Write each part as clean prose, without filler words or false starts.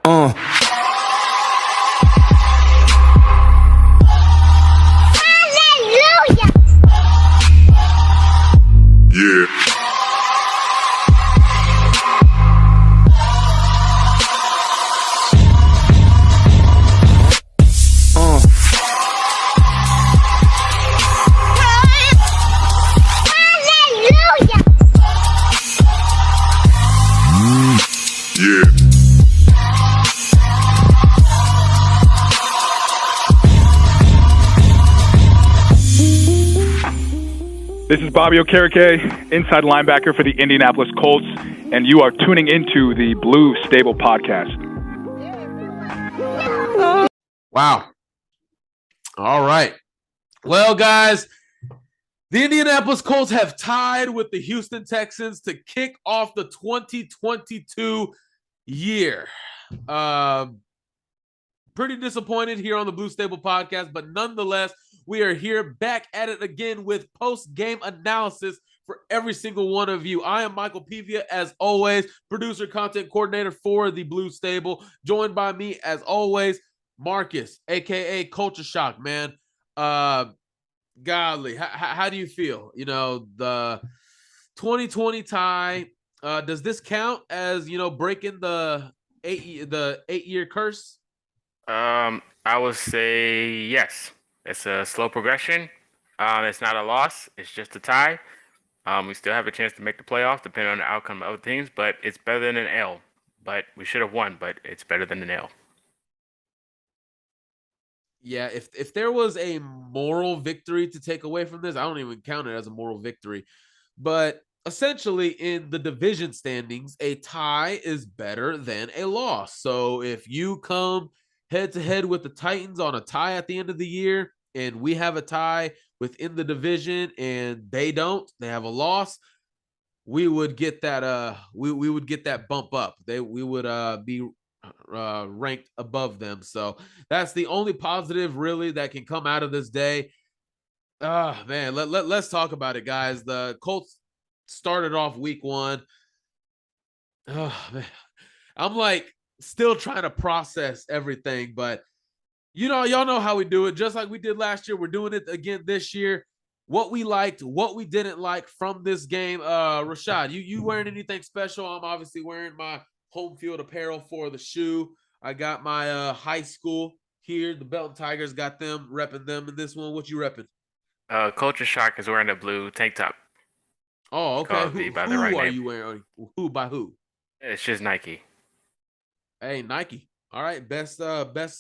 Uh. Hallelujah. Yeah. Hallelujah. Yeah. This is Bobby Okereke, inside linebacker for the Indianapolis Colts, and you are tuning into the Blue Stable Podcast. Wow. All right. Well, guys, the Indianapolis Colts have tied with the Houston Texans to kick off the 2022 year. Pretty disappointed here on the Blue Stable Podcast, but nonetheless, we are here back at it again with post-game analysis for every single one of you. I am Michael Pivia, as always, producer, content coordinator for the Blue Stable. Joined by me, as always, Marcus, a.k.a. Culture Shock, man. Godly, how do you feel? You know, the 2020 tie, does this count as, breaking the eight-year curse? I would say yes. It's a slow progression. It's not a loss. It's just a tie. We still have a chance to make the playoffs, depending on the outcome of other teams, but it's better than an L. But we should have won, but it's better than an L. Yeah, if there was a moral victory to take away from this, I don't even count it as a moral victory. But essentially, in the division standings, a tie is better than a loss. So if you come head-to-head with the Titans on a tie at the end of the year, and we have a tie within the division, and they have a loss, we would get that we would get that bump up. We would be ranked above them. So that's the only positive really that can come out of this day. Man, let's talk about it, guys. The Colts started off week one. Oh man, I'm like still trying to process everything, but y'all know how we do it. Just like we did last year, we're doing it again this year. What we liked, what we didn't like from this game. Rashad, you wearing anything special? I'm obviously wearing my home field apparel for the shoe. I got my high school here. The Belton Tigers got them, repping them in this one. What you repping? Culture Shock is wearing a blue tank top. Oh, okay. Who right are name. you wearing? Who by who? It's just Nike. Hey, Nike. All right, best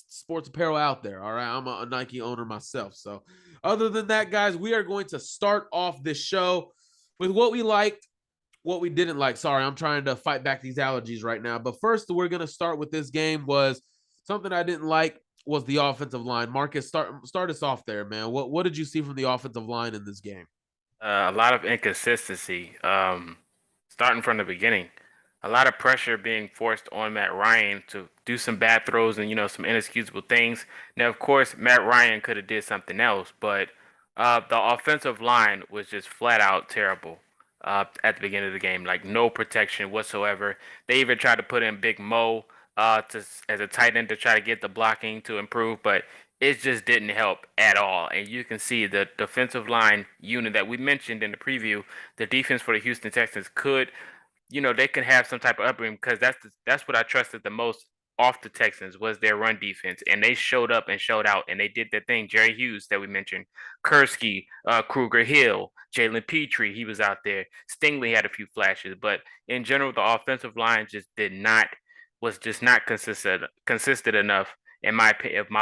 sports apparel out there. All right, I'm a Nike owner myself. So other than that, guys, we are going to start off this show with what we liked, what we didn't like. Sorry, I'm trying to fight back these allergies right now. But first, we're going to start with this game was something I didn't like was the offensive line. Marcus, start us off there, man. What did you see from the offensive line in this game? A lot of inconsistency. Starting from the beginning. A lot of pressure being forced on Matt Ryan to do some bad throws and, some inexcusable things. Now, of course, Matt Ryan could have did something else, but the offensive line was just flat out terrible at the beginning of the game. Like, no protection whatsoever. They even tried to put in Big Mo as a tight end to try to get the blocking to improve, but it just didn't help at all. And you can see the defensive line unit that we mentioned in the preview, the defense for the Houston Texans could they can have some type of upbringing because that's what I trusted the most off the Texans was their run defense, and they showed up and showed out, and they did their thing. Jerry Hughes that we mentioned, Kursky, Kruger Hill, Jalen Petrie, he was out there. Stingley had a few flashes, but in general, the offensive line was just not consistent enough in my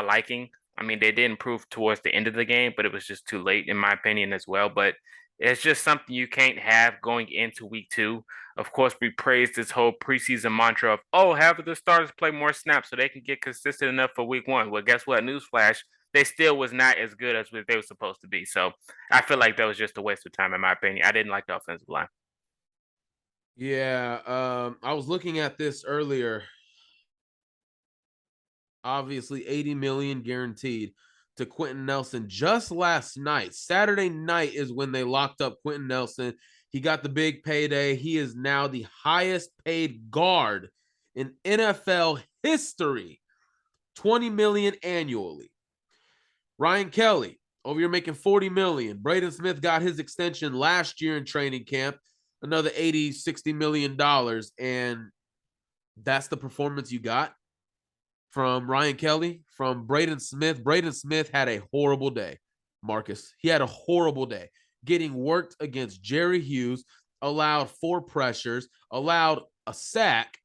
liking. I mean, they did improve towards the end of the game, but it was just too late in my opinion as well. But it's just something you can't have going into week 2. Of course, we praised this whole preseason mantra of, have the starters play more snaps so they can get consistent enough for week 1. Well, guess what? Newsflash, they still was not as good as they were supposed to be. So I feel like that was just a waste of time, in my opinion. I didn't like the offensive line. Yeah, I was looking at this earlier. Obviously, $80 million guaranteed to Quentin Nelson just last night. Saturday night is when they locked up Quentin Nelson. He got the big payday. He is now the highest paid guard in NFL history. $20 million annually. Ryan Kelly, over here making $40 million. Braden Smith got his extension last year in training camp, another $60 million. And that's the performance you got from Ryan Kelly, from Braden Smith. Braden Smith had a horrible day, Marcus. He had a horrible day. Getting worked against Jerry Hughes, allowed 4 pressures, allowed a sack,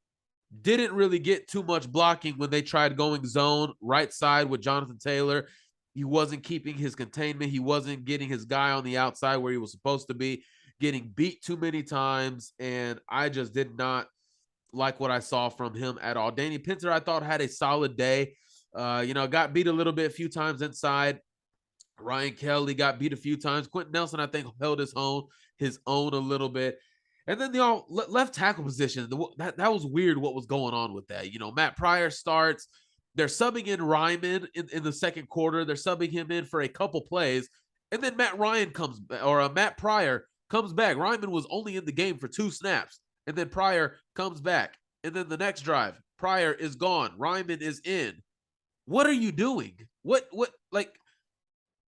didn't really get too much blocking when they tried going zone right side with Jonathan Taylor. He wasn't keeping his containment. He wasn't getting his guy on the outside where he was supposed to be, getting beat too many times. And I just did not like what I saw from him at all. Danny Pinter, I thought, had a solid day. Got beat a little bit, a few times inside. Ryan Kelly got beat a few times. Quentin Nelson, I think, held his own a little bit. And then the left tackle position, that was weird what was going on with that. Matt Pryor starts. They're subbing in Ryman in the second quarter. They're subbing him in for a couple plays. And then Matt Pryor comes back. Ryman was only in the game for 2 snaps. And then Pryor comes back. And then the next drive, Pryor is gone. Ryman is in. What are you doing?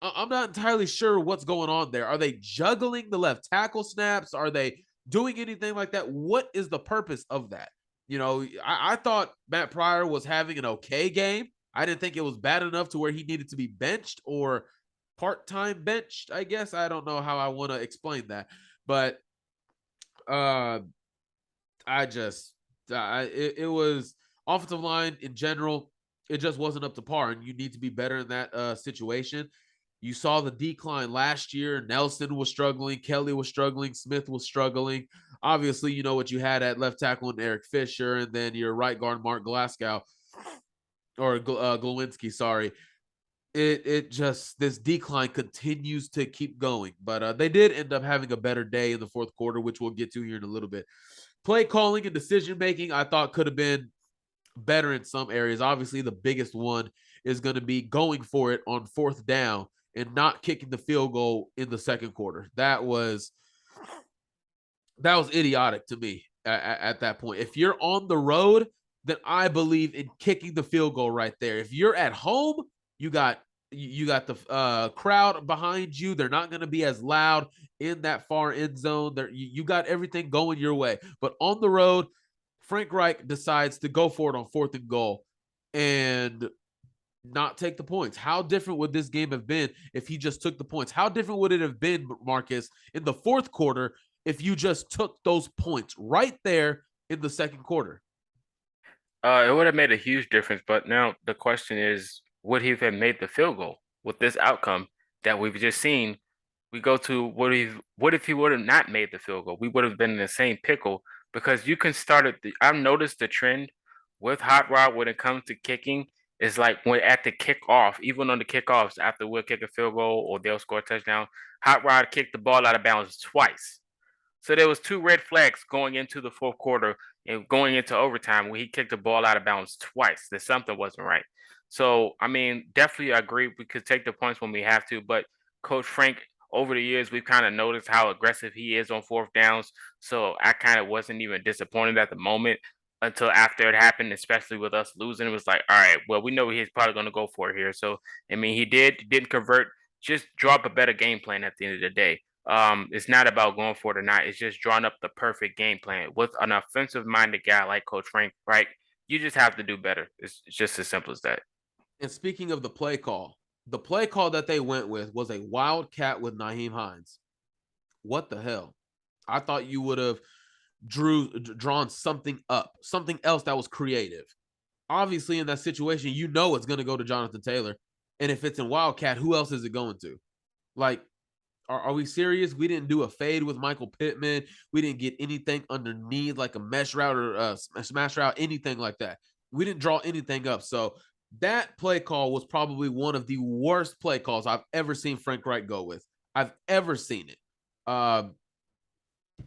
I'm not entirely sure what's going on there. Are they juggling the left tackle snaps? Are they doing anything like that? What is the purpose of that? I thought Matt Pryor was having an okay game. I didn't think it was bad enough to where he needed to be benched or part-time benched, I guess. I don't know how I want to explain that. But it was offensive line in general. It just wasn't up to par, and you need to be better in that situation. You saw the decline last year. Nelson was struggling. Kelly was struggling. Smith was struggling. Obviously, you know what you had at left tackle in Eric Fisher, and then your right guard, Mark Glowinski, sorry. This decline continues to keep going. But they did end up having a better day in the fourth quarter, which we'll get to here in a little bit. Play calling and decision-making, I thought, could have been better in some areas. Obviously, the biggest one is going to be going for it on 4th down and not kicking the field goal in the second quarter. That was idiotic to me at that point. If you're on the road, then I believe in kicking the field goal right there. If you're at home, you got the crowd behind you. They're not going to be as loud in that far end zone. You got everything going your way. But on the road, Frank Reich decides to go for it on 4th and goal and not take the points. How different would this game have been if he just took the points? How different would it have been, Marcus, in the fourth quarter if you just took those points right there in the second quarter? It would have made a huge difference, but now the question is, would he have made the field goal with this outcome that we've just seen? We go to what if he would have not made the field goal? We would have been in the same pickle, because you can start at I've noticed the trend with Hot Rod when it comes to kicking is like when at the kickoff, even on the kickoffs after we'll kick a field goal or they'll score a touchdown, Hot Rod kicked the ball out of bounds twice. So there was 2 red flags going into the fourth quarter and going into overtime when he kicked the ball out of bounds twice. That something wasn't right. So, I mean, definitely I agree. We could take the points when we have to, but Coach Frank, over the years, we've kind of noticed how aggressive he is on 4th downs. So I kind of wasn't even disappointed at the moment until after it happened, especially with us losing. It was like, all right, well, we know he's probably going to go for it here. So, I mean, he didn't convert, just drop a better game plan at the end of the day. It's not about going for it or not. It's just drawing up the perfect game plan with an offensive-minded guy like Coach Frank, right? You just have to do better. It's just as simple as that. And speaking of the play call that they went with was a wildcat with Nyheim Hines. What the hell? I thought you would have drawn something up, something else that was creative. Obviously, in that situation, you know it's going to go to Jonathan Taylor. And if it's in wildcat, who else is it going to? Like, are we serious? We didn't do a fade with Michael Pittman. We didn't get anything underneath like a mesh route or smash route, anything like that. We didn't draw anything up. So that play call was probably one of the worst play calls I've ever seen Frank Reich go with. I've ever seen it.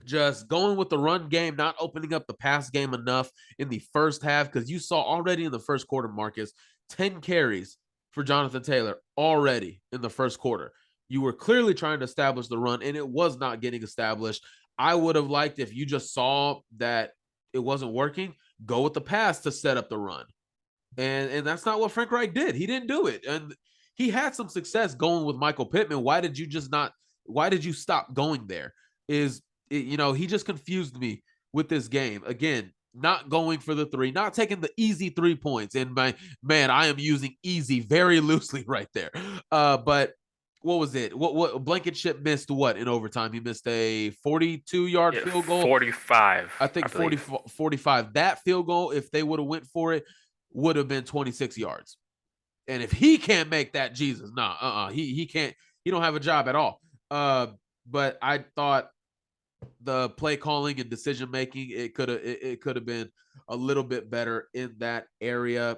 Just going with the run game, not opening up the pass game enough in the first half, because you saw already in the first quarter, Marcus, 10 carries for Jonathan Taylor already in the first quarter. You were clearly trying to establish the run, and it was not getting established. I would have liked if you just saw that it wasn't working, go with the pass to set up the run. And that's not what Frank Reich did. He didn't do it. And he had some success going with Michael Pittman. Why did you stop going there? He just confused me with this game. Again, not going for the three, not taking the easy 3 points. And man, I am using easy very loosely right there. But what was it? What Blankenship missed what in overtime? He missed a 42-yard field goal. 45. I think 45. That field goal, if they would have went for it, would have been 26 yards. And if he can't make that, Jesus, he can't. He don't have a job at all. But I thought the play calling and decision making, it could have been a little bit better in that area.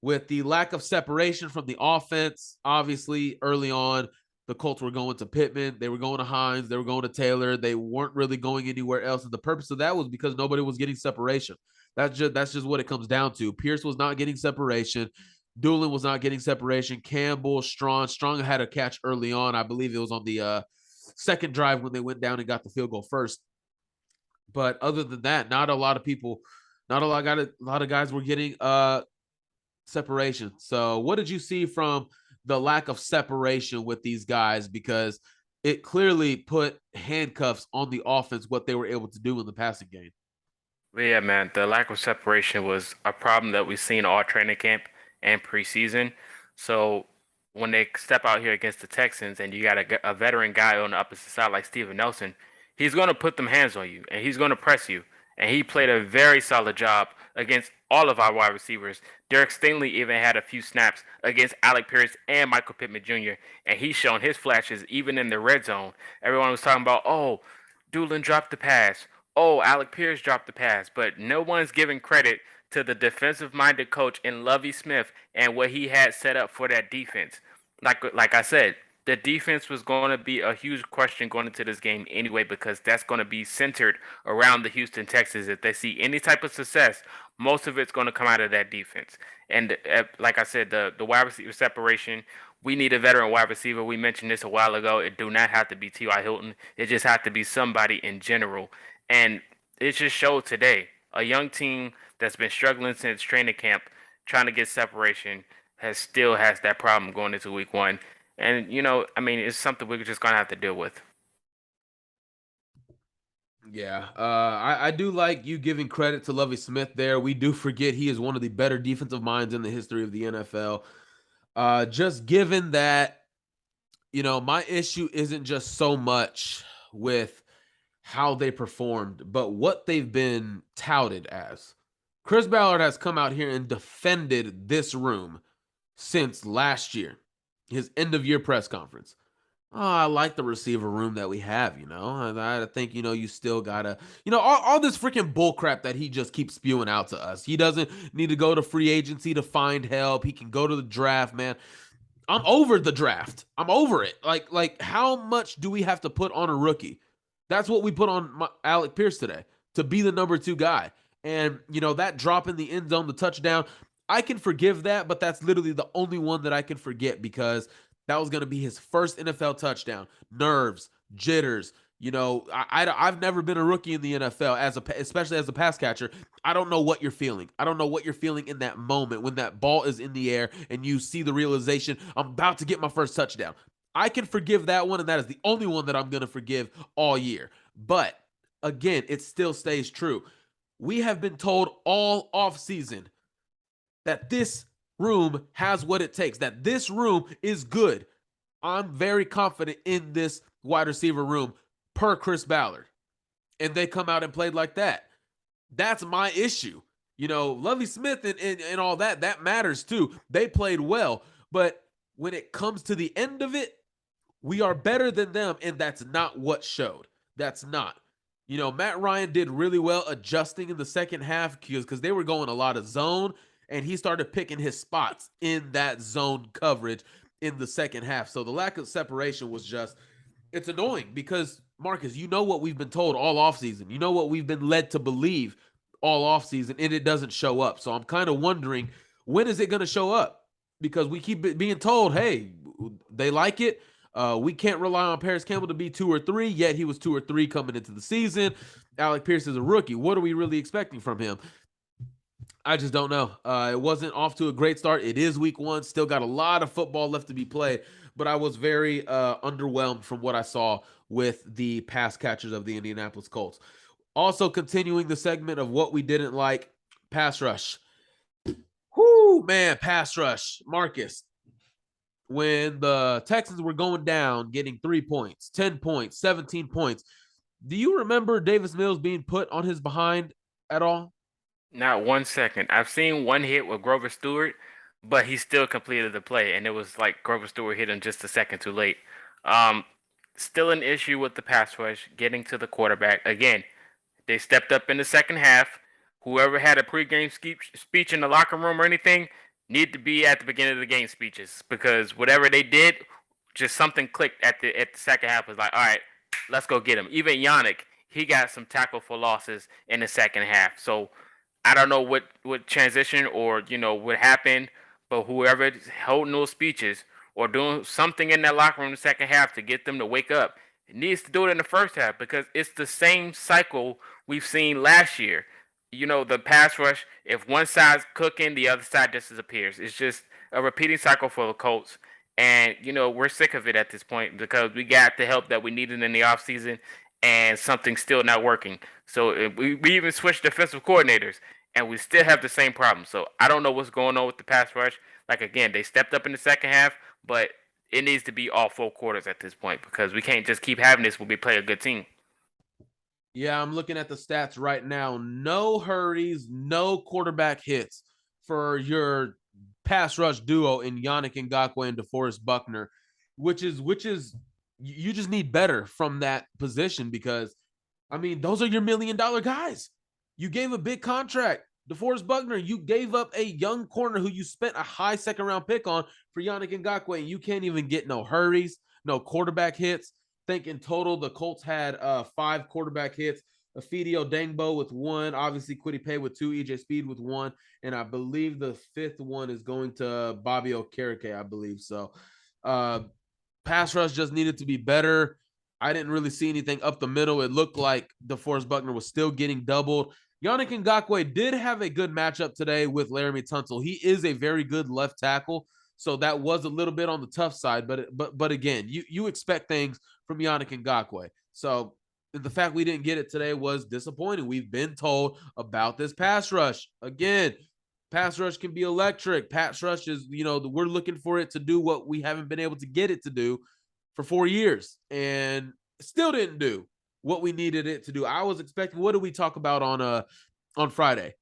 With the lack of separation from the offense, obviously early on, the Colts were going to Pittman, they were going to Hines, they were going to Taylor. They weren't really going anywhere else, and the purpose of that was because nobody was getting separation. That's just what it comes down to. Pierce was not getting separation. Doolin was not getting separation. Campbell, Strong had a catch early on. I believe it was on the second drive when they went down and got the field goal first. But other than that, not a lot of guys were getting separation. So what did you see from the lack of separation with these guys? Because it clearly put handcuffs on the offense, what they were able to do in the passing game. Yeah, man, the lack of separation was a problem that we've seen all training camp and preseason. So when they step out here against the Texans and you got a veteran guy on the opposite side like Steven Nelson, he's going to put them hands on you and he's going to press you. And he played a very solid job against all of our wide receivers. Derek Stingley even had a few snaps against Alec Pierce and Michael Pittman Jr., and he's shown his flashes even in the red zone. Everyone was talking about, oh, Doolin dropped the pass. Oh, Alec Pierce dropped the pass. But no one's giving credit to the defensive-minded coach in Lovie Smith and what he had set up for that defense. Like I said, the defense was going to be a huge question going into this game anyway, because that's going to be centered around the Houston Texans. If they see any type of success, most of it's going to come out of that defense. And like I said, the wide receiver separation, we need a veteran wide receiver. We mentioned this a while ago. It do not have to be T.Y. Hilton. It just has to be somebody in general. And it just showed today. A young team that's been struggling since training camp, trying to get separation, still has that problem going into week one. And, it's something we're just going to have to deal with. Yeah, I do like you giving credit to Lovie Smith there. We do forget he is one of the better defensive minds in the history of the NFL. Just given that, my issue isn't just so much with how they performed, but what they've been touted as. Chris Ballard has come out here and defended this room since last year, his end-of-year press conference. Oh, I like the receiver room that we have, I think, you still gotta, all this freaking bullcrap that he just keeps spewing out to us. He doesn't need to go to free agency to find help. He can go to the draft, man. I'm over the draft. I'm over it. Like how much do we have to put on a rookie? That's what we put on Alec Pierce today, to be the number 2 guy. And, that drop in the end zone, the touchdown, I can forgive that, but that's literally the only one that I can forget, because that was going to be his first NFL touchdown. Nerves, jitters. I've never been a rookie in the NFL, especially as a pass catcher. I don't know what you're feeling. I don't know what you're feeling in that moment when that ball is in the air and you see the realization, I'm about to get my first touchdown. I can forgive that one, and that is the only one that I'm going to forgive all year. But, again, it still stays true. We have been told all offseason that this room has what it takes, that this room is good. I'm very confident in this wide receiver room per Chris Ballard. And they come out and played like that. That's my issue. Lovie Smith and all that matters too. They played well. But when it comes to the end of it, we are better than them, and that's not what showed. That's not. Matt Ryan did really well adjusting in the second half because they were going a lot of zone, and he started picking his spots in that zone coverage in the second half. So the lack of separation was just, it's annoying because, Marcus, what we've been told all offseason. You know what we've been led to believe all offseason, and it doesn't show up. So I'm kind of wondering, when is it going to show up? Because we keep being told, hey, they like it. We can't rely on Paris Campbell to be 2 or 3, yet he was 2 or 3 coming into the season. Alec Pierce is a rookie. What are we really expecting from him? I just don't know. It wasn't off to a great start. It is week 1. Still got a lot of football left to be played, but I was very underwhelmed from what I saw with the pass catchers of the Indianapolis Colts. Also, continuing the segment of what we didn't like, pass rush. Whoo, man, pass rush. Marcus, when the Texans were going down, getting 3 points, 10 points, 17 points, do you remember Davis Mills being put on his behind at all? Not 1 second. I've seen one hit with Grover Stewart, but he still completed the play, and it was like Grover Stewart hit him just a second too late. Um, Still an issue with the pass rush getting to the quarterback. Again, they stepped up in the second half. Whoever had a pregame speech in the locker room or anything need to be at the beginning of the game speeches because whatever they did, just something clicked at the second half. Was like, all right, let's go get him. Even Yannick, he got some tackle for losses in the second half. So I don't know what transition or what happened, but whoever is holding those speeches or doing something in that locker room in the second half to get them to wake up needs to do it in the first half because it's the same cycle we've seen last year. The pass rush, if one side's cooking, the other side just disappears. It's just a repeating cycle for the Colts. And, we're sick of it at this point because we got the help that we needed in the offseason and something's still not working. So we even switched defensive coordinators and we still have the same problem. So I don't know what's going on with the pass rush. Like, again, they stepped up in the second half, but it needs to be all 4 quarters at this point because we can't just keep having this when we play a good team. Yeah, I'm looking at the stats right now. No hurries, no quarterback hits for your pass rush duo in Yannick Ngakoue and DeForest Buckner, which is you just need better from that position because I mean, those are your $1 million guys. You gave a big contract. DeForest Buckner, you gave up a young corner who you spent a high second round pick on for Yannick Ngakoue, and you can't even get no hurries, no quarterback hits. Think in total, the Colts had 5 quarterback hits. Afidio Dangbo with 1, obviously Quiddy Pay with 2, EJ Speed with 1, and I believe the 5th one is going to Bobby Okereke, I believe. So pass rush just needed to be better. I didn't really see anything up the middle. It looked like DeForest Buckner was still getting doubled. Yannick Ngakoue did have a good matchup today with Laramie Tunsil. He is a very good left tackle, so that was a little bit on the tough side. But again, you expect things from Yannick Ngakoue. So the fact we didn't get it today was disappointing. We've been told about this pass rush. Again, pass rush can be electric. Pass rush is, we're looking for it to do what we haven't been able to get it to do for 4 years and still didn't do what we needed it to do. I was expecting, what did we talk about on Friday?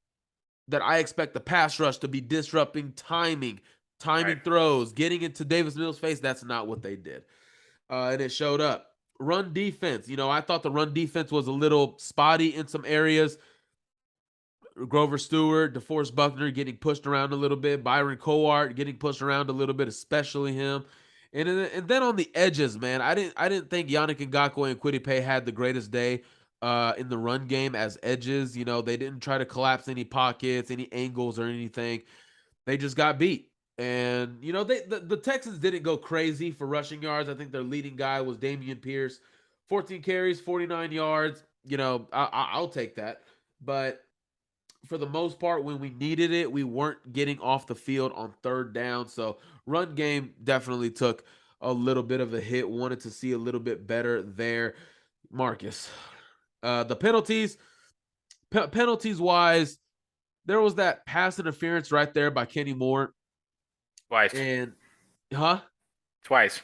That I expect the pass rush to be disrupting timing right. Throws, getting into Davis Mills' face. That's not what they did. And it showed up. Run defense. I thought the run defense was a little spotty in some areas. Grover Stewart, DeForest Buckner getting pushed around a little bit. Byron Coart getting pushed around a little bit, especially him. And then on the edges, man, I didn't think Yannick Ngakoue and Quiddy Pay had the greatest day in the run game as edges. They didn't try to collapse any pockets, any angles or anything. They just got beat. And, the Texans didn't go crazy for rushing yards. I think their leading guy was Damian Pierce. 14 carries, 49 yards. I'll take that. But for the most part, when we needed it, we weren't getting off the field on third down. So run game definitely took a little bit of a hit. Wanted to see a little bit better there. Marcus, the penalties wise, there was that pass interference right there by Kenny Moore. Twice. And Twice.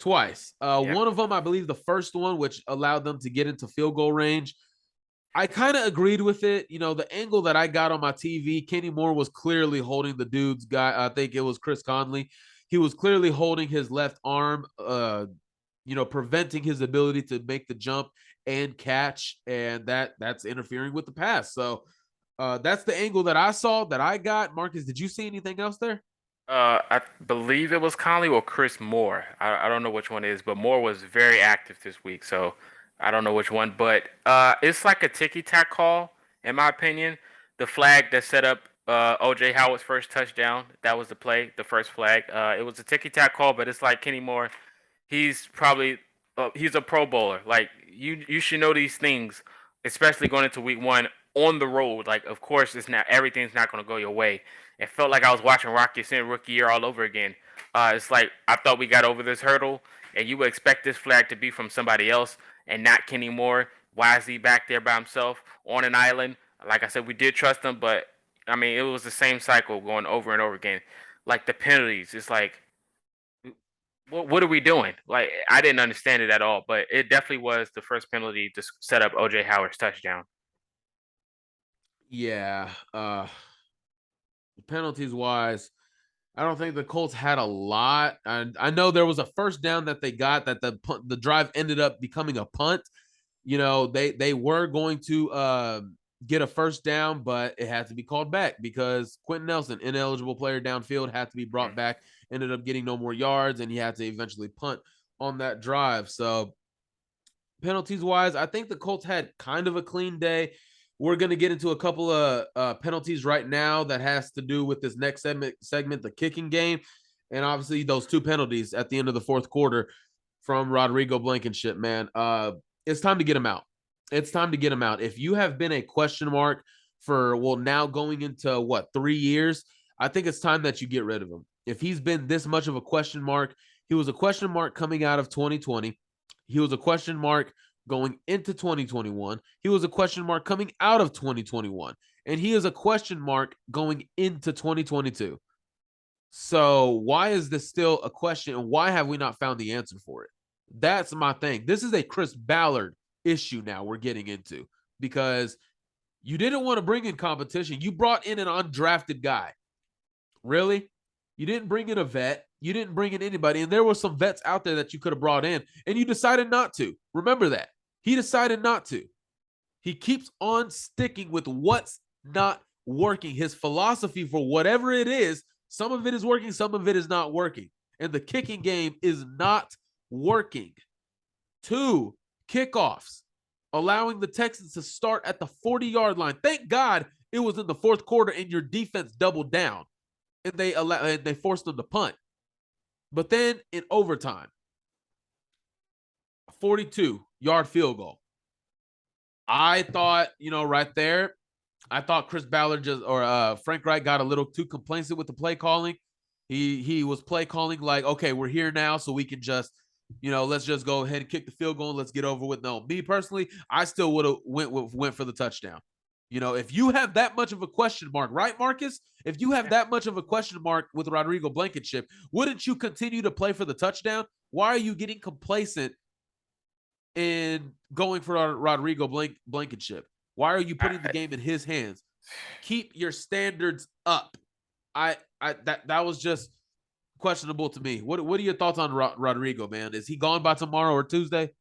Yeah. One of them, I believe the first one, which allowed them to get into field goal range. I kind of agreed with it. The angle that I got on my TV, Kenny Moore was clearly holding the dude's guy. I think it was Chris Conley. He was clearly holding his left arm, preventing his ability to make the jump and catch. And that's interfering with the pass. So that's the angle that I saw, that I got. Marcus, did you see anything else there? I believe it was Conley or Chris Moore. I don't know which one it is, but Moore was very active this week. So I don't know which one, but it's like a ticky-tack call, in my opinion. The flag that set up O.J. Howard's first touchdown, that was the play, the first flag. It was a ticky-tack call, but it's like Kenny Moore. He's probably he's a Pro Bowler. Like you should know these things, especially going into week 1. on the road. Like, of course, everything's not going to go your way. It felt like I was watching Rocky Sin rookie year all over again. It's like I thought we got over this hurdle, and you would expect this flag to be from somebody else and not Kenny Moore. Why is he back there by himself on an island? Like I said, we did trust him, but I mean, it was the same cycle going over and over again. Like the penalties, it's like, what are we doing? Like, I didn't understand it at all, but it definitely was the first penalty to set up OJ Howard's touchdown. Yeah. Penalties wise, I don't think the Colts had a lot. And I know there was a first down that they got that the drive ended up becoming a punt. You know, they were going to get a first down, but it had to be called back because Quentin Nelson, ineligible player downfield, had to be brought back, ended up getting no more yards, and he had to eventually punt on that drive. So penalties wise, I think the Colts had kind of a clean day. We're going to get into a couple of penalties right now that has to do with this next segment, the kicking game. And obviously those two penalties at the end of the fourth quarter from Rodrigo Blankenship, man. It's time to get him out. It's time to get him out. If you have been a question mark for, now going into 3 years, I think it's time that you get rid of him. If he's been this much of a question mark, he was a question mark coming out of 2020. He was a question mark going into 2021. He was a question mark coming out of 2021. And he is a question mark going into 2022. So why is this still a question? And why have we not found the answer for it? That's my thing. This is a Chris Ballard issue now we're getting into because you didn't want to bring in competition. You brought in an undrafted guy. Really? You didn't bring in a vet. You didn't bring in anybody. And there were some vets out there that you could have brought in, and you decided not to. Remember that. He decided not to. He keeps on sticking with what's not working. His philosophy for whatever it is, some of it is working, some of it is not working. And the kicking game is not working. 2 kickoffs, allowing the Texans to start at the 40-yard line. Thank God it was in the fourth quarter and your defense doubled down. And they forced them to punt. But then in overtime, 42-yard field goal. I thought, right there, I thought Chris Ballard Frank Reich got a little too complacent with the play calling. He was play calling like, okay, we're here now, so we can just, let's just go ahead and kick the field goal and let's get over with. No, me personally, I still would have went for the touchdown. If you have that much of a question mark, right, Marcus? If you have that much of a question mark with Rodrigo Blankenship, wouldn't you continue to play for the touchdown? Why are you getting complacent in going for Rodrigo Blankenship? Why are you putting the game in his hands? Keep your standards up. That was just questionable to me. What are your thoughts on Rodrigo, man? Is he gone by tomorrow or Tuesday?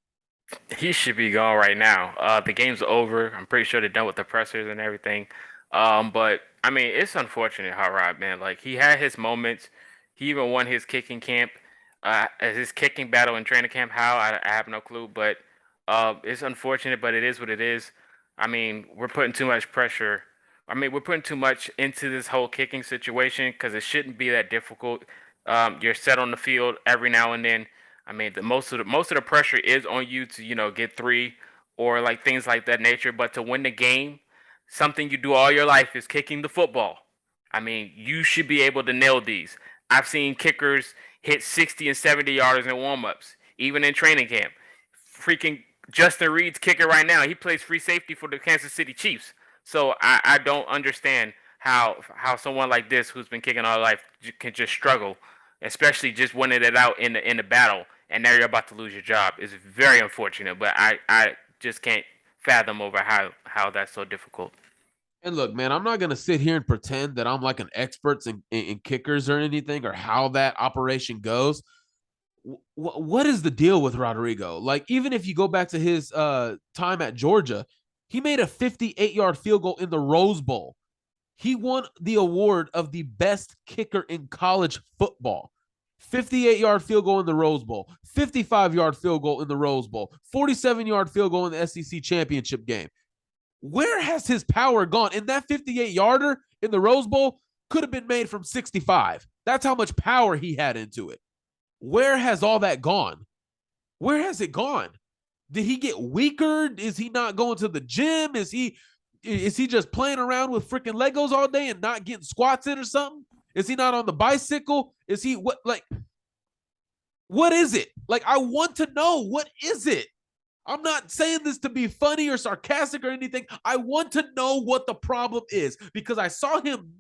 He should be gone right now. The game's over. I'm pretty sure they're done with the pressers and everything. But I mean, it's unfortunate, Hot Rod, man. Like, he had his moments. He even won his kicking camp, his kicking battle in training camp. How I have no clue, but it's unfortunate. But it is what it is. I mean, we're putting too much pressure. I mean, we're putting too much into this whole kicking situation because it shouldn't be that difficult. You're set on the field every now and then. I mean, most of the pressure is on you to get 3 or like things like that nature. But to win the game, something you do all your life is kicking the football. I mean, you should be able to nail these. I've seen kickers hit 60 and 70 yarders in warm-ups, even in training camp. Freaking Justin Reed's kicker right now, he plays free safety for the Kansas City Chiefs. So I don't understand how someone like this who's been kicking all life can just struggle, especially just winning it out in the battle, and now you're about to lose your job. It's very unfortunate, but I just can't fathom over how that's so difficult. And look, man, I'm not going to sit here and pretend that I'm like an expert in kickers or anything or how that operation goes. What is the deal with Rodrigo? Like, even if you go back to his time at Georgia, he made a 58-yard field goal in the Rose Bowl. He won the award of the best kicker in college football. 58-yard field goal in the Rose Bowl, 55-yard field goal in the Rose Bowl, 47-yard field goal in the SEC championship game. Where has his power gone? And that 58-yarder in the Rose Bowl could have been made from 65. That's how much power he had into it. Where has all that gone? Where has it gone? Did he get weaker? Is he not going to the gym? Is he Is he just playing around with freaking Legos all day and not getting squats in or something? Is he not on the bicycle? Is he what is it? Like, I want to know, what is it? I'm not saying this to be funny or sarcastic or anything. I want to know what the problem is, because I saw him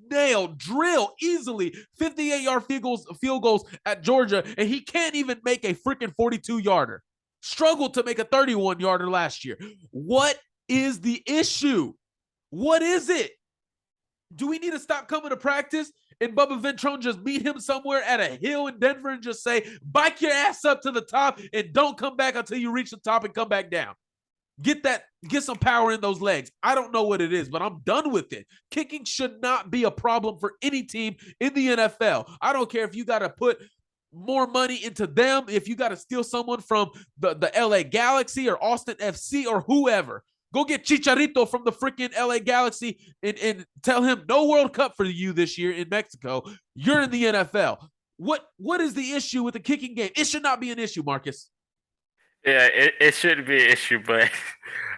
drill easily 58-yard field goals at Georgia, and he can't even make a freaking 42-yarder. Struggled to make a 31-yarder last year. What is the issue? What is it? Do we need to stop coming to practice and Bubba Ventrone just meet him somewhere at a hill in Denver and just say, bike your ass up to the top and don't come back until you reach the top and come back down? Get some power in those legs. I don't know what it is, but I'm done with it. Kicking should not be a problem for any team in the NFL. I don't care if you got to put more money into them, if you got to steal someone from the LA Galaxy or Austin FC or whoever. Go get Chicharito from the freaking LA Galaxy and tell him no World Cup for you this year in Mexico. You're in the NFL. What is the issue with the kicking game? It should not be an issue, Marcus. Yeah, it shouldn't be an issue, but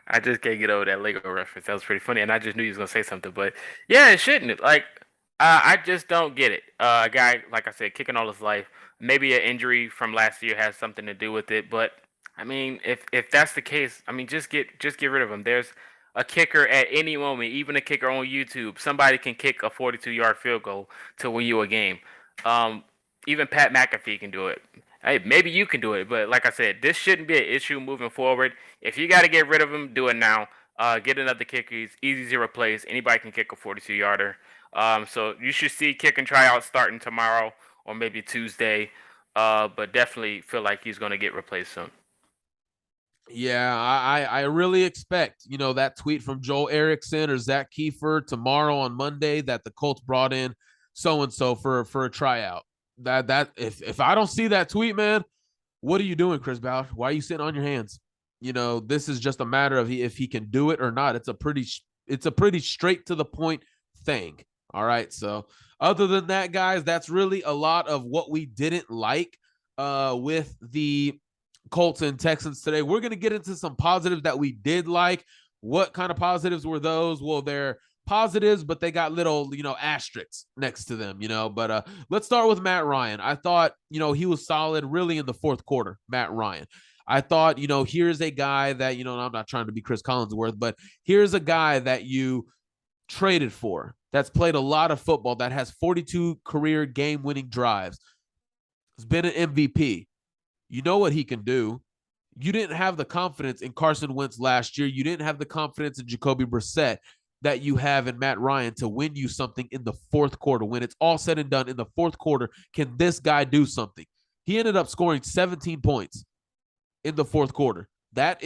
I just can't get over that Lego reference. That was pretty funny, and I just knew he was gonna say something. But yeah, it shouldn't. Like, I just don't get it. A guy, like I said, kicking all his life. Maybe an injury from last year has something to do with it, but I mean, if that's the case, I mean, just get rid of him. There's a kicker at any moment, even a kicker on YouTube. Somebody can kick a 42-yard field goal to win you a game. Even Pat McAfee can do it. Hey, maybe you can do it, but like I said, this shouldn't be an issue moving forward. If you got to get rid of him, do it now. Get another kicker. He's easy to replace. Anybody can kick a 42-yarder. So you should see kick and tryouts starting tomorrow or maybe Tuesday. But definitely feel like he's going to get replaced soon. Yeah, I really expect, that tweet from Joel Erickson or Zach Kiefer tomorrow on Monday that the Colts brought in so-and-so for a tryout. That if I don't see that tweet, man, what are you doing, Chris Ballard? Why are you sitting on your hands? This is just a matter of if he can do it or not. It's a pretty straight to the point thing. All right. So other than that, guys, that's really a lot of what we didn't like with the Colts and Texans today. We're going to get into some positives that we did like. What kind of positives were those? Well, they're positives, but they got little, asterisks next to them, but let's start with Matt Ryan. I thought, he was solid really in the fourth quarter. Matt Ryan, I thought, here's a guy that, I'm not trying to be Chris Collinsworth, but here's a guy that you traded for, that's played a lot of football, that has 42 career game-winning drives, has been an MVP. You know what he can do. You didn't have the confidence in Carson Wentz last year. You didn't have the confidence in Jacoby Brissett that you have in Matt Ryan to win you something in the fourth quarter. When it's all said and done in the fourth quarter, can this guy do something? He ended up scoring 17 points in the fourth quarter. That's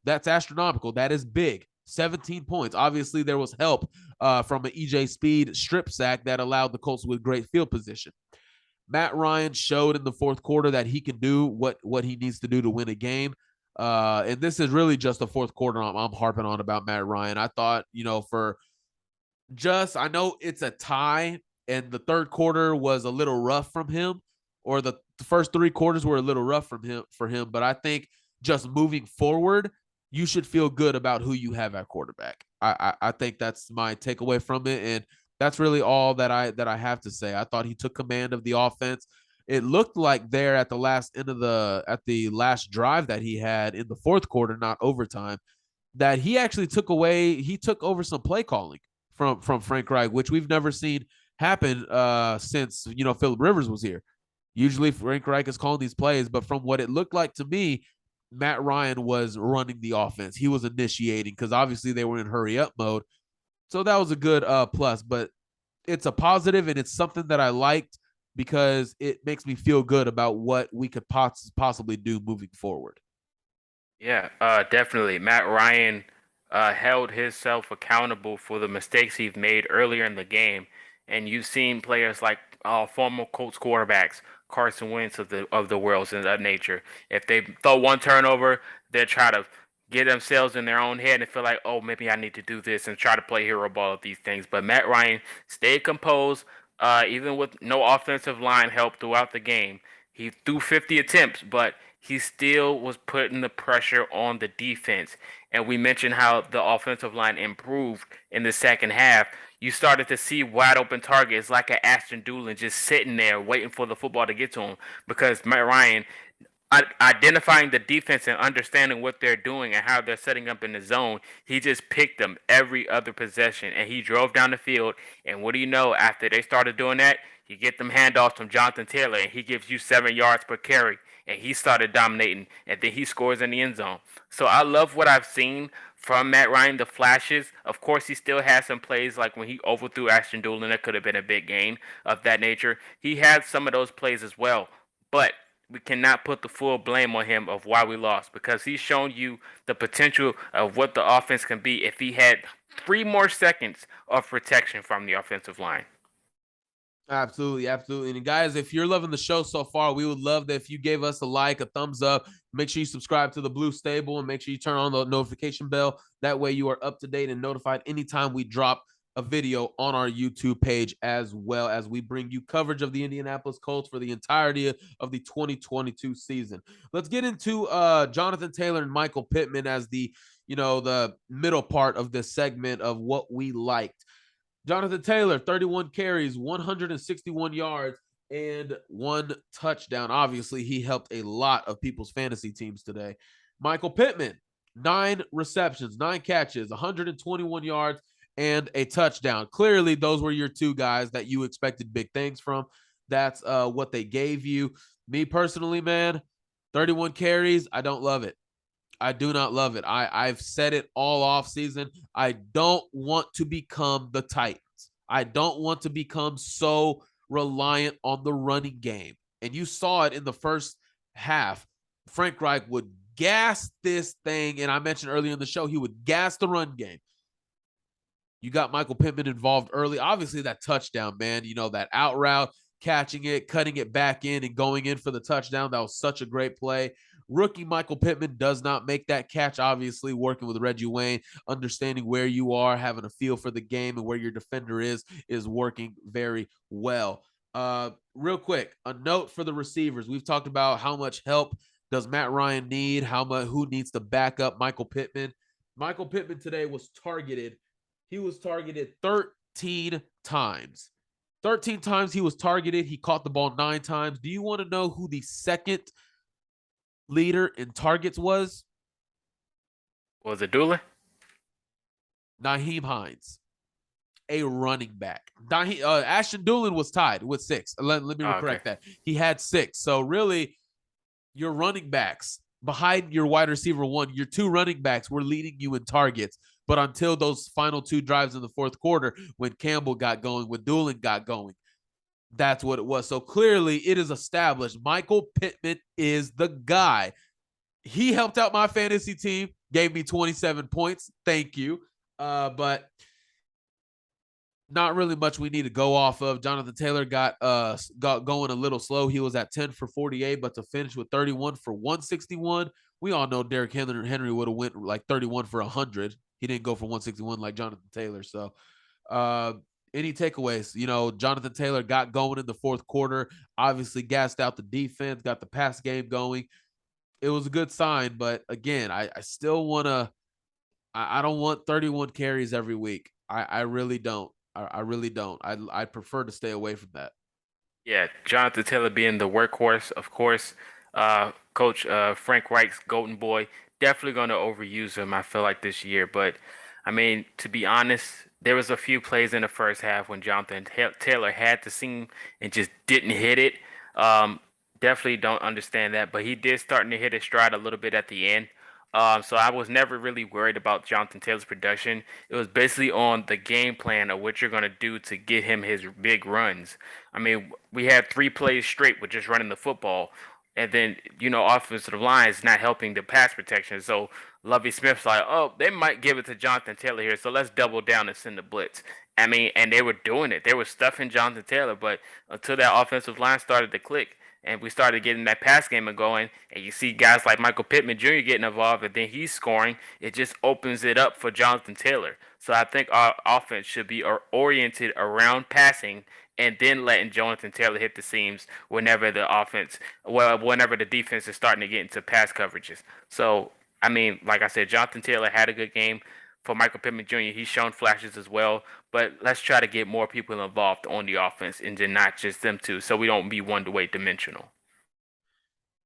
astronomical. That is big. 17 points. Obviously, there was help from an EJ Speed strip sack that allowed the Colts with great field position. Matt Ryan showed in the fourth quarter that he can do what he needs to do to win a game. And this is really just the fourth quarter I'm harping on about Matt Ryan. I thought, I know it's a tie and the third quarter was a little rough from him, or the first three quarters were a little rough for him. But I think just moving forward, you should feel good about who you have at quarterback. I think that's my takeaway from it. And that's really all that I have to say. I thought he took command of the offense. It looked like there at the last last drive that he had in the fourth quarter, not overtime, that he actually took over some play calling from Frank Reich, which we've never seen happen since Phillip Rivers was here. Usually Frank Reich is calling these plays, but from what it looked like to me, Matt Ryan was running the offense. He was initiating because obviously they were in hurry up mode. So that was a good plus, but it's a positive and it's something that I liked because it makes me feel good about what we could possibly do moving forward. Yeah, definitely. Matt Ryan held himself accountable for the mistakes he's made earlier in the game, and you've seen players like former Colts quarterbacks, Carson Wentz of the world and that nature. If they throw one turnover, they'll try to get themselves in their own head and feel like, oh, maybe I need to do this and try to play hero ball at these things. But Matt Ryan stayed composed, even with no offensive line help throughout the game. He threw 50 attempts, but he still was putting the pressure on the defense. And we mentioned how the offensive line improved in the second half. You started to see wide open targets like an Ashton Doolin just sitting there waiting for the football to get to him because Matt Ryan identifying the defense and understanding what they're doing and how they're setting up in the zone, he just picked them every other possession and he drove down the field. And what do you know? After they started doing that, you get them handoffs from Jonathan Taylor and he gives you 7 yards per carry. And he started dominating, and then he scores in the end zone. So I love what I've seen from Matt Ryan, the flashes. Of course, he still has some plays like when he overthrew Ashton Doolin. That could have been a big gain of that nature. He had some of those plays as well. But we cannot put the full blame on him of why we lost because he's shown you the potential of what the offense can be if he had 3 more seconds of protection from the offensive line. Absolutely, absolutely. And guys, if you're loving the show so far, we would love that if you gave us a like, a thumbs up. Make sure you subscribe to the Blue Stable and make sure you turn on the notification bell. That way you are up to date and notified anytime we drop a video on our YouTube page, as well as we bring you coverage of the Indianapolis Colts for the entirety of the 2022 season. Let's get into Jonathan Taylor and Michael Pittman as the middle part of this segment of what we liked. Jonathan Taylor, 31 carries, 161 yards, and 1 touchdown. Obviously, he helped a lot of people's fantasy teams today. Michael Pittman, 9 receptions, 9 catches, 121 yards, and a touchdown. Clearly, those were your 2 guys that you expected big things from. That's what they gave you. Me personally, man, 31 carries, I don't love it. I do not love it. I've said it all off season. I don't want to become the Titans. I don't want to become so reliant on the running game. And you saw it in the first half. Frank Reich would gas this thing. And I mentioned earlier in the show, he would gas the run game. You got Michael Pittman involved early. Obviously, that touchdown, man, that out route, catching it, cutting it back in and going in for the touchdown. That was such a great play. Rookie Michael Pittman does not make that catch, obviously, working with Reggie Wayne, understanding where you are, having a feel for the game and where your defender is working very well. Real quick, a note for the receivers. We've talked about how much help does Matt Ryan need, who needs to back up Michael Pittman. Michael Pittman today was targeted. He was targeted 13 times. 13 times he was targeted. He caught the ball 9 times. Do you want to know who the second leader in targets was? Was it Doolin? Nyheim Hines, a running back. Ashton Doolin was tied with 6. Let me correct that. He had 6. So really, your running backs behind your wide receiver 1, your 2 running backs were leading you in targets. But until those final 2 drives in the fourth quarter, when Campbell got going, when Doolin got going, that's what it was. So clearly it is established. Michael Pittman is the guy. He helped out my fantasy team, gave me 27 points. Thank you. But not really much we need to go off of. Jonathan Taylor got going a little slow. He was at 10 for 48, but to finish with 31 for 161, we all know Derrick Henry would have went like 31 for 100. He didn't go for 161 like Jonathan Taylor. So any takeaways? Jonathan Taylor got going in the fourth quarter, obviously gassed out the defense, got the pass game going. It was a good sign, but again, I still want to – I don't want 31 carries every week. I really don't. I really don't. I prefer to stay away from that. Yeah, Jonathan Taylor being the workhorse, of course. Coach Frank Reich's golden boy, definitely going to overuse him, I feel like, this year. But, I mean, to be honest, there was a few plays in the first half when Jonathan Taylor had the seam and just didn't hit it. Definitely don't understand that. But he did start to hit his stride a little bit at the end. So I was never really worried about Jonathan Taylor's production. It was basically on the game plan of what you're going to do to get him his big runs. I mean, we had 3 plays straight with just running the football. And then, offensive line is not helping the pass protection. So Lovie Smith's like, oh, they might give it to Jonathan Taylor here. So let's double down and send the blitz. I mean, and they were doing it. They were stuffing Jonathan Taylor. But until that offensive line started to click, and we started getting that pass game going, and you see guys like Michael Pittman Jr. getting involved, and then he's scoring, it just opens it up for Jonathan Taylor. So I think our offense should be oriented around passing and then letting Jonathan Taylor hit the seams whenever whenever the defense is starting to get into pass coverages. So, I mean, like I said, Jonathan Taylor had a good game. For Michael Pittman Jr., he's shown flashes as well, but let's try to get more people involved on the offense and then not just them two, so we don't be one-way dimensional.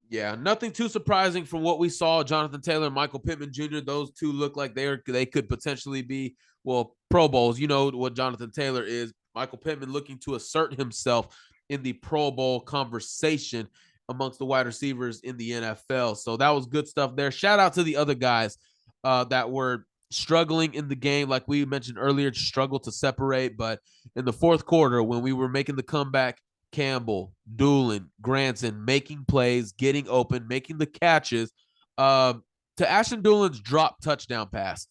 Yeah, nothing too surprising from what we saw. Jonathan Taylor and Michael Pittman Jr., those two look like they could potentially be, well, Pro Bowls. You know what Jonathan Taylor is. Michael Pittman looking to assert himself in the Pro Bowl conversation amongst the wide receivers in the NFL. So that was good stuff there. Shout out to the other guys that were struggling in the game. Like we mentioned earlier, struggled to separate. But in the fourth quarter, when we were making the comeback, Campbell, Doolin, Granson making plays, getting open, making the catches. To Ashton Doolin's drop touchdown pass.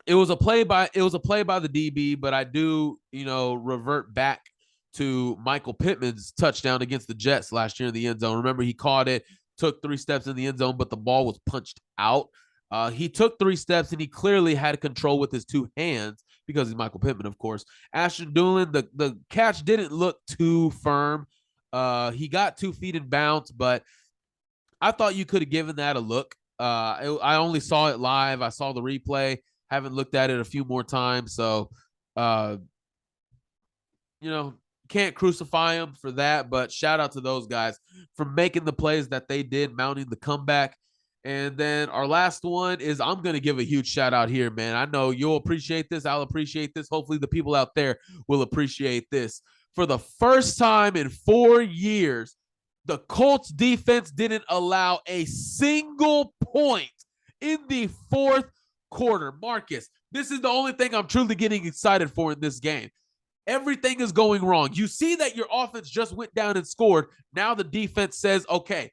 It was a play by the DB, but I do, revert back to Michael Pittman's touchdown against the Jets last year in the end zone. Remember, he caught it, took 3 steps in the end zone, but the ball was punched out. He took 3 steps, and he clearly had control with his 2 hands because he's Michael Pittman, of course. Ashton Doolin, the catch didn't look too firm. He got 2 feet in bounds, but I thought you could have given that a look. I only saw it live. I saw the replay. Haven't looked at it a few more times, so can't crucify him for that. But shout out to those guys for making the plays that they did, mounting the comeback. And then our last one is, I'm going to give a huge shout out here, man. I know you'll appreciate this. I'll appreciate this. Hopefully the people out there will appreciate this. For the first time in 4 years, the Colts defense didn't allow a single point in the fourth quarter. Marcus, this is the only thing I'm truly getting excited for in this game. Everything is going wrong. You see that your offense just went down and scored. Now the defense says, okay,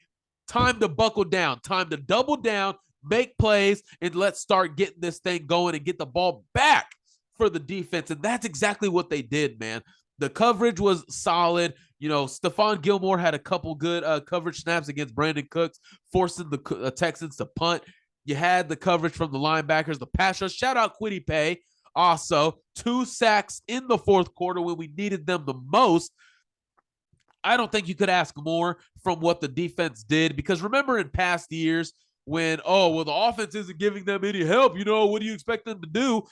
time to buckle down, time to double down, make plays, and let's start getting this thing going and get the ball back for the defense. And that's exactly what they did, man. The coverage was solid. Stephon Gilmore had a couple good coverage snaps against Brandon Cooks, forcing the Texans to punt. You had the coverage from the linebackers, the pass rush. Shout out Quiddy Pay. Also, 2 sacks in the fourth quarter when we needed them the most. I don't think you could ask more from what the defense did, because remember in past years when, the offense isn't giving them any help, what do you expect them to do?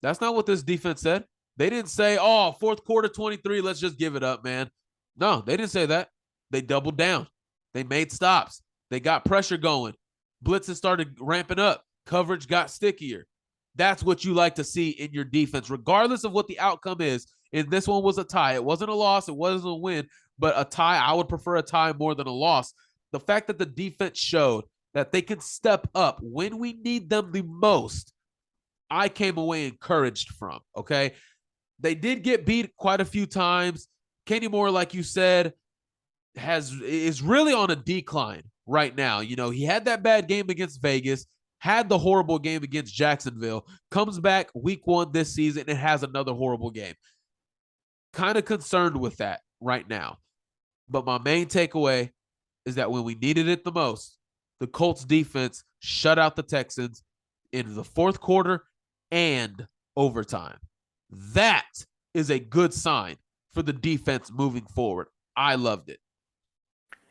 That's not what this defense said. They didn't say, fourth quarter 23, let's just give it up, man. No, they didn't say that. They doubled down. They made stops. They got pressure going. Blitzes started ramping up. Coverage got stickier. That's what you like to see in your defense, regardless of what the outcome is. And this one was a tie. It wasn't a loss. It wasn't a win, but a tie. I would prefer a tie more than a loss. The fact that the defense showed that they can step up when we need them the most, I came away encouraged from, okay? They did get beat quite a few times. Kenny Moore, like you said, is really on a decline right now. He had that bad game against Vegas, had the horrible game against Jacksonville, comes back week 1 this season and has another horrible game. Kind of concerned with that right now. But my main takeaway is that when we needed it the most, the Colts defense shut out the Texans in the fourth quarter and overtime. That is a good sign for the defense moving forward. I loved it.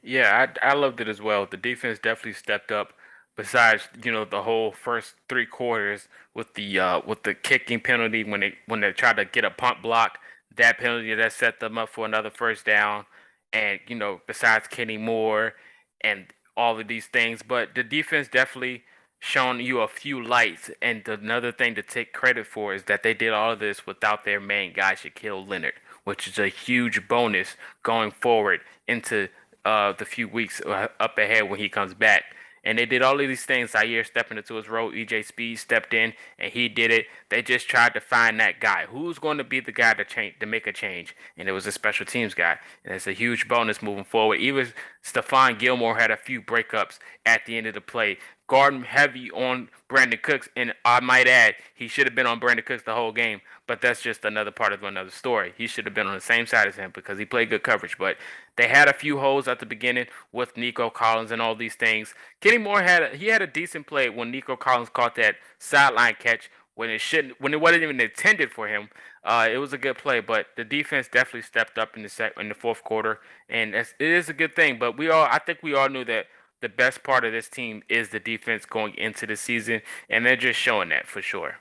Yeah, I loved it as well. The defense definitely stepped up. Besides, the whole first 3 quarters with the kicking penalty when they tried to get a punt block, that penalty that set them up for another first down, and besides Kenny Moore and all of these things, but the defense definitely shown you a few lights. And another thing to take credit for is that they did all of this without their main guy, Shaquille Leonard, which is a huge bonus going forward into the few weeks up ahead when he comes back. And they did all of these things. Zaire stepping into his role. EJ Speed stepped in, and he did it. They just tried to find that guy. Who's going to be the guy to make a change? And it was a special teams guy. And it's a huge bonus moving forward. Even Stephon Gilmore had a few breakups at the end of the play. Guarding heavy on Brandon Cooks. And I might add, he should have been on Brandon Cooks the whole game. But that's just another part of another story. He should have been on the same side as him because he played good coverage. But they had a few holes at the beginning with Nico Collins and all these things. Kenny Moore had a decent play when Nico Collins caught that sideline catch when it wasn't even intended for him. It was a good play, but the defense definitely stepped up in the fourth quarter, and it is a good thing. But I think we all knew that the best part of this team is the defense going into the season, and they're just showing that for sure.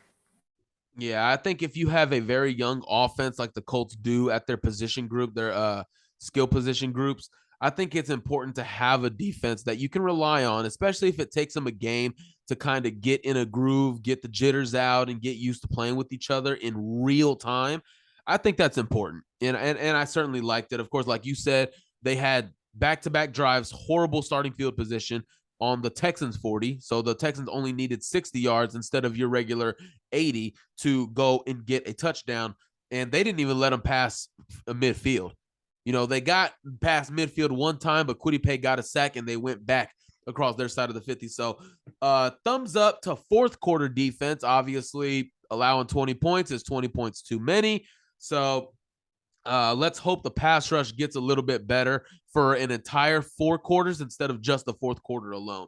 Yeah, I think if you have a very young offense like the Colts do at their position group, their skill position groups, I think it's important to have a defense that you can rely on, especially if it takes them a game to kind of get in a groove, get the jitters out, and get used to playing with each other in real time. I think that's important. And I certainly liked it. Of course, like you said, they had back-to-back drives, horrible starting field position on the Texans 40. So the Texans only needed 60 yards instead of your regular 80 to go and get a touchdown. And they didn't even let them pass a midfield. You know, they got past midfield one time, but Quiddy got a sack and they went back across their side of the 50. So thumbs up to fourth quarter defense. Obviously, allowing 20 points is 20 points too many. So let's hope the pass rush gets a little bit better for an entire 4 quarters instead of just the fourth quarter alone.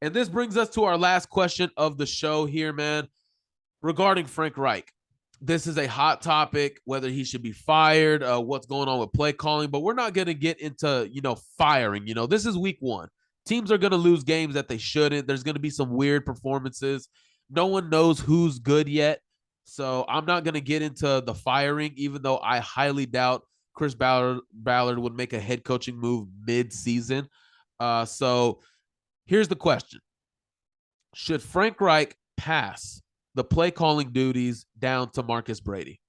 And this brings us to our last question of the show here, man, regarding Frank Reich. This is a hot topic, whether he should be fired, what's going on with play calling, but we're not going to get into, firing. This is week 1. Teams are going to lose games that they shouldn't. There's going to be some weird performances. No one knows who's good yet. So I'm not going to get into the firing, even though I highly doubt Chris Ballard would make a head coaching move mid-season. So here's the question. Should Frank Reich pass the play calling duties down to Marcus Brady?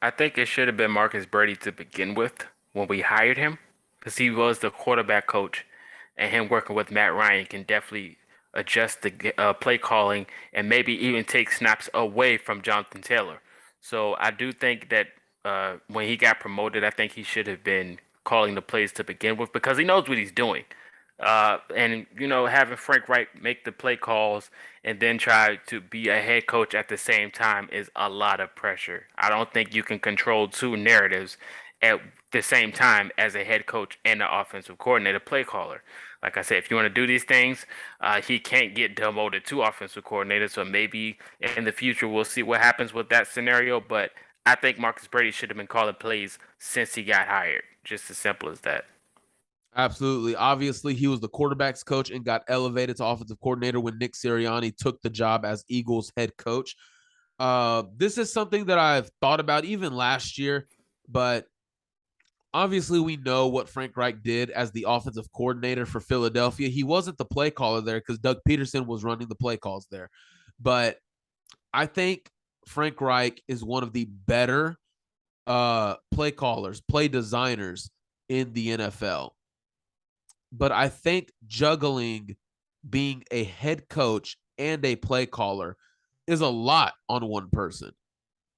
I think it should have been Marcus Brady to begin with when we hired him, because he was the quarterback coach, and him working with Matt Ryan can definitely adjust the play calling and maybe even take snaps away from Jonathan Taylor. So I do think that when he got promoted, I think he should have been calling the plays to begin with because he knows what he's doing. And having Frank Reich make the play calls and then try to be a head coach at the same time is a lot of pressure. I don't think you can control 2 narratives at the same time as a head coach and an offensive coordinator play caller. Like I said, if you want to do these things, he can't get demoted to offensive coordinator. So maybe in the future we'll see what happens with that scenario. But I think Marcus Brady should have been calling plays since he got hired. Just as simple as that. Absolutely. Obviously, he was the quarterback's coach and got elevated to offensive coordinator when Nick Sirianni took the job as Eagles head coach. This is something that I've thought about even last year, but obviously we know what Frank Reich did as the offensive coordinator for Philadelphia. He wasn't the play caller there because Doug Peterson was running the play calls there. But I think Frank Reich is one of the better play callers, play designers in the NFL. But I think juggling being a head coach and a play caller is a lot on one person.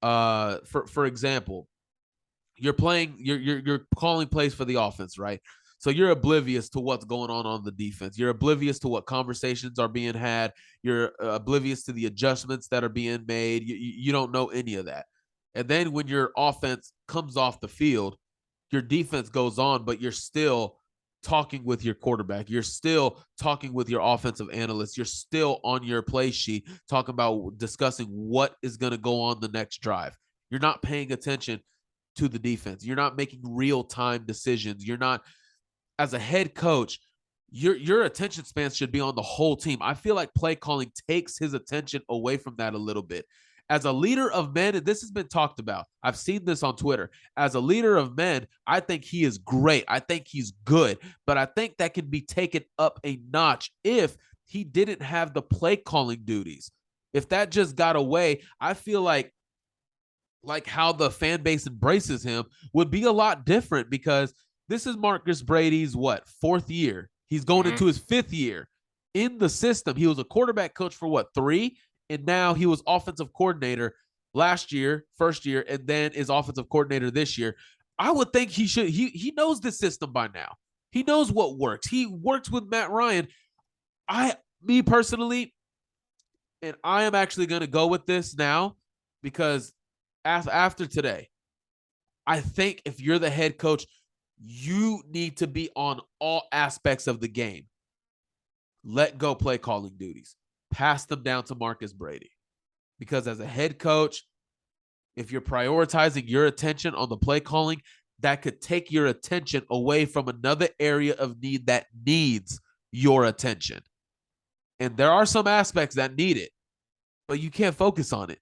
For example, you're calling plays for the offense, right? So you're oblivious to what's going on the defense. You're oblivious to what conversations are being had. You're oblivious to the adjustments that are being made. You don't know any of that. And then when your offense comes off the field, your defense goes on, but you're still talking with your quarterback. You're still talking with your offensive analyst. You're still on your play sheet talking about discussing what is going to go on the next drive. You're not paying attention to the defense. You're not making real-time decisions. You're not, as a head coach, your attention span should be on the whole team. I feel like play calling takes his attention away from that a little bit. As a leader of men, and this has been talked about, I've seen this on Twitter. As a leader of men, I think he is great. I think he's good, but I think that can be taken up a notch if he didn't have the play calling duties. If that just got away, I feel like how the fan base embraces him would be a lot different because this is Marcus Brady's 4th year. He's going into his 5th year in the system. He was a quarterback coach for 3, and now he was offensive coordinator last year, first year, and then is offensive coordinator this year. I would think he knows this system by now. He knows what works. He works with Matt Ryan. Me personally, and I am actually going to go with this now because after today, I think if you're the head coach, you need to be on all aspects of the game. Let go play calling duties. Pass them down to Marcus Brady because as a head coach, if you're prioritizing your attention on the play calling, that could take your attention away from another area of need that needs your attention. And there are some aspects that need it, but you can't focus on it.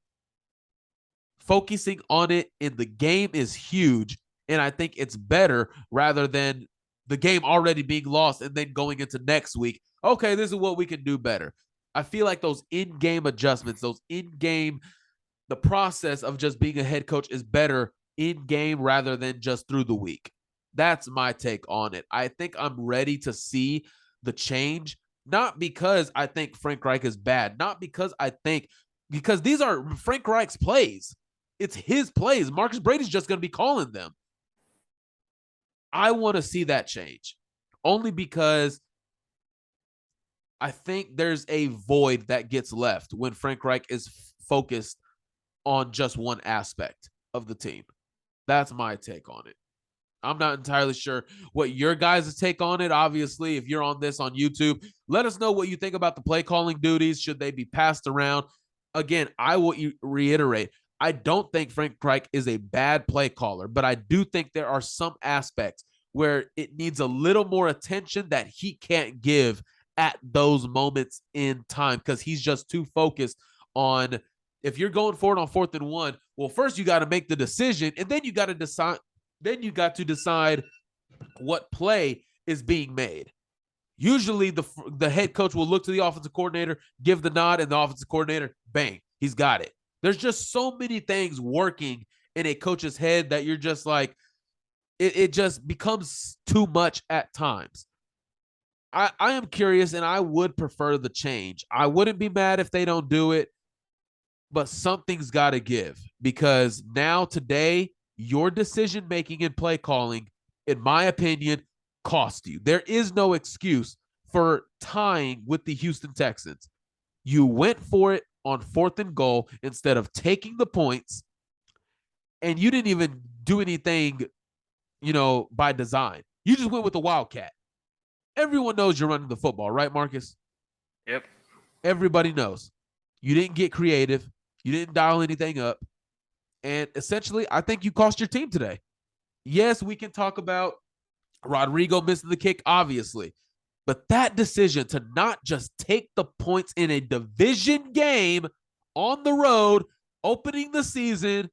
Focusing on it in the game is huge, and I think it's better rather than the game already being lost and then going into next week. Okay, this is what we can do better. I feel like those in-game adjustments, the process of just being a head coach is better in-game rather than just through the week. That's my take on it. I think I'm ready to see the change, not because I think Frank Reich is bad, because these are Frank Reich's plays. It's his plays. Marcus Brady's just going to be calling them. I want to see that change only because I think there's a void that gets left when Frank Reich is focused on just one aspect of the team. That's my take on it. I'm not entirely sure what your guys' take on it. Obviously, if you're on this on YouTube, let us know what you think about the play calling duties. Should they be passed around? Again, I will reiterate, I don't think Frank Reich is a bad play caller, but I do think there are some aspects where it needs a little more attention that he can't give at those moments in time because he's just too focused on, if you're going for it on 4th and 1, well, first you got to make the decision, and then you got to decide. Then you got to decide what play is being made. Usually the head coach will look to the offensive coordinator, give the nod, and the offensive coordinator, bang, he's got it. There's just so many things working in a coach's head that you're just like, it just becomes too much at times. I am curious, and I would prefer the change. I wouldn't be mad if they don't do it, but something's got to give because now today, your decision-making and play calling, in my opinion, cost you. There is no excuse for tying with the Houston Texans. You went for it on 4th and goal instead of taking the points, and you didn't even do anything, by design. You just went with the Wildcat. Everyone knows you're running the football, right, Marcus? Yep. Everybody knows. You didn't get creative. You didn't dial anything up. And essentially, I think you cost your team today. Yes, we can talk about Rodrigo missing the kick, obviously. But that decision to not just take the points in a division game on the road, opening the season,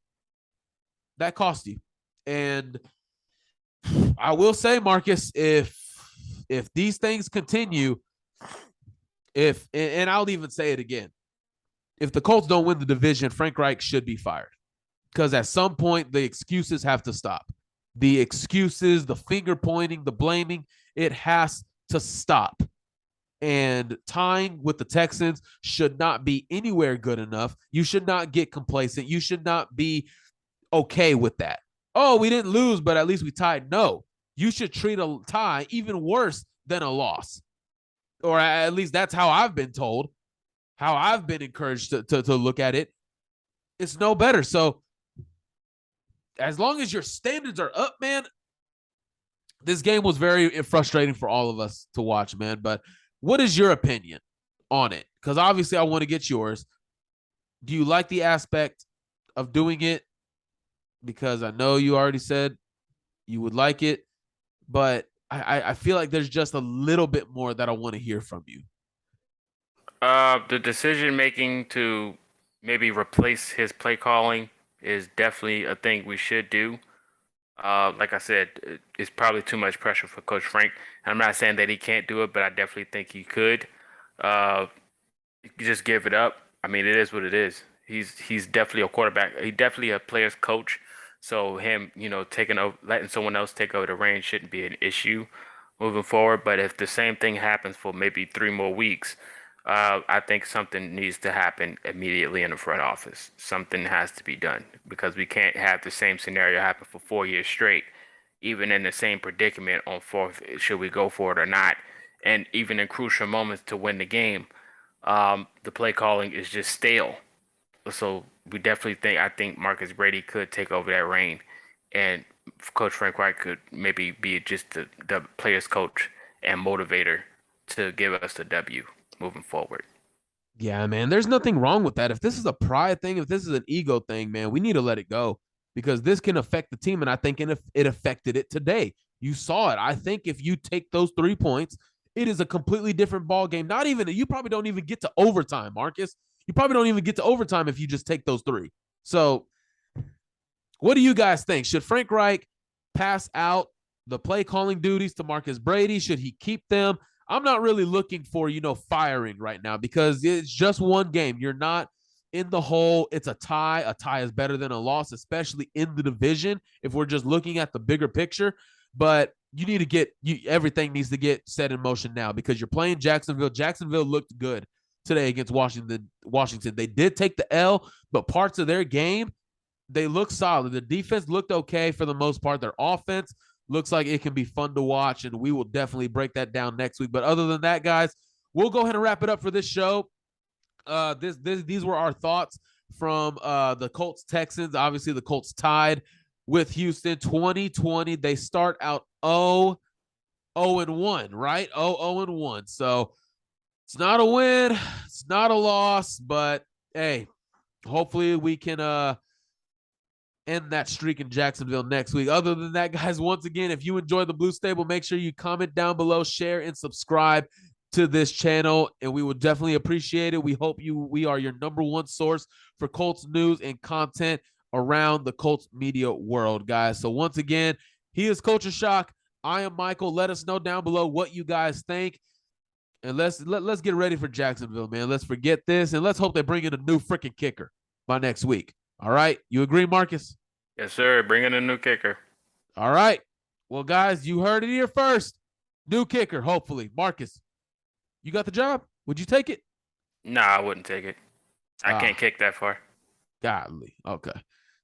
that cost you. And I will say, Marcus, if these things continue, and I'll even say it again, if the Colts don't win the division, Frank Reich should be fired. Because at some point, the excuses have to stop. The excuses, the finger pointing, the blaming, it has to stop. And tying with the Texans should not be anywhere good enough. You should not get complacent. You should not be okay with that. Oh, we didn't lose, but at least we tied. No, you should treat a tie even worse than a loss. Or at least that's how I've been told, how I've been encouraged to look at it. It's no better. So, as long as your standards are up, man, this game was very frustrating for all of us to watch, man. But what is your opinion on it? Because obviously I want to get yours. Do you like the aspect of doing it? Because I know you already said you would like it, but I feel like there's just a little bit more that I want to hear from you. The decision making to maybe replace his play calling is definitely a thing we should do. Like I said, it's probably too much pressure for Coach Frank. I'm not saying that he can't do it, but I definitely think he could. Just give it up. I mean, it is what it is. He's definitely a quarterback. He's definitely a player's coach. So him, taking over, letting someone else take over the reins shouldn't be an issue moving forward. But if the same thing happens for maybe 3 more weeks, I think something needs to happen immediately in the front office. Something has to be done because we can't have the same scenario happen for 4 years straight, even in the same predicament on 4th, should we go for it or not. And even in crucial moments to win the game, the play calling is just stale. So I think Marcus Brady could take over that reign, and Coach Frank Reich could maybe be just the player's coach and motivator to give us the W moving forward. Yeah, man, there's nothing wrong with that. If this is a pride thing, if this is an ego thing, man, we need to let it go because this can affect the team. And I think it affected it today. You saw it. I think if you take those 3 points, it is a completely different ball game. Not even, you probably don't even get to overtime, Marcus. You probably don't even get to overtime if you just take those 3. So what do you guys think? Should Frank Reich pass out the play calling duties to Marcus Brady? Should he keep them? I'm not really looking for, firing right now because it's just one game. You're not in the hole. It's a tie. A tie is better than a loss, especially in the division if we're just looking at the bigger picture. But you need to everything needs to get set in motion now because you're playing Jacksonville. Jacksonville looked good today against Washington. They did take the L, but parts of their game, they look solid. The defense looked okay for the most part. Their offense looks like it can be fun to watch, and we will definitely break that down next week. But other than that, guys, we'll go ahead and wrap it up for this show. These were our thoughts from the Colts Texans. Obviously, the Colts tied with Houston 2020. They start out 0-1, right? 0-1. So it's not a win, it's not a loss, but hey, hopefully we can end that streak in Jacksonville next week. Other than that, guys, once again, if you enjoy the Blue Stable, make sure you comment down below, share, and subscribe to this channel, and we will definitely appreciate it. We are your number one source for Colts news and content around the Colts media world, guys. So once again, he is Culture Shock. I am Michael. Let us know down below what you guys think. And let's get ready for Jacksonville, man. Let's forget this, and let's hope they bring in a new freaking kicker by next week. All right? You agree, Marcus? Yes, sir. Bring in a new kicker. All right. Well, guys, you heard it here first. New kicker, hopefully. Marcus, you got the job? Would you take it? Nah, I wouldn't take it. I can't kick that far. Godly. Okay.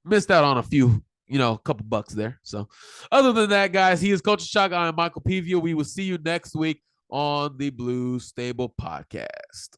Missed out on a few, couple bucks there. So other than that, guys, he is Culture Shock. I am Michael Pevia. We will see you next week on the Blue Stable Podcast.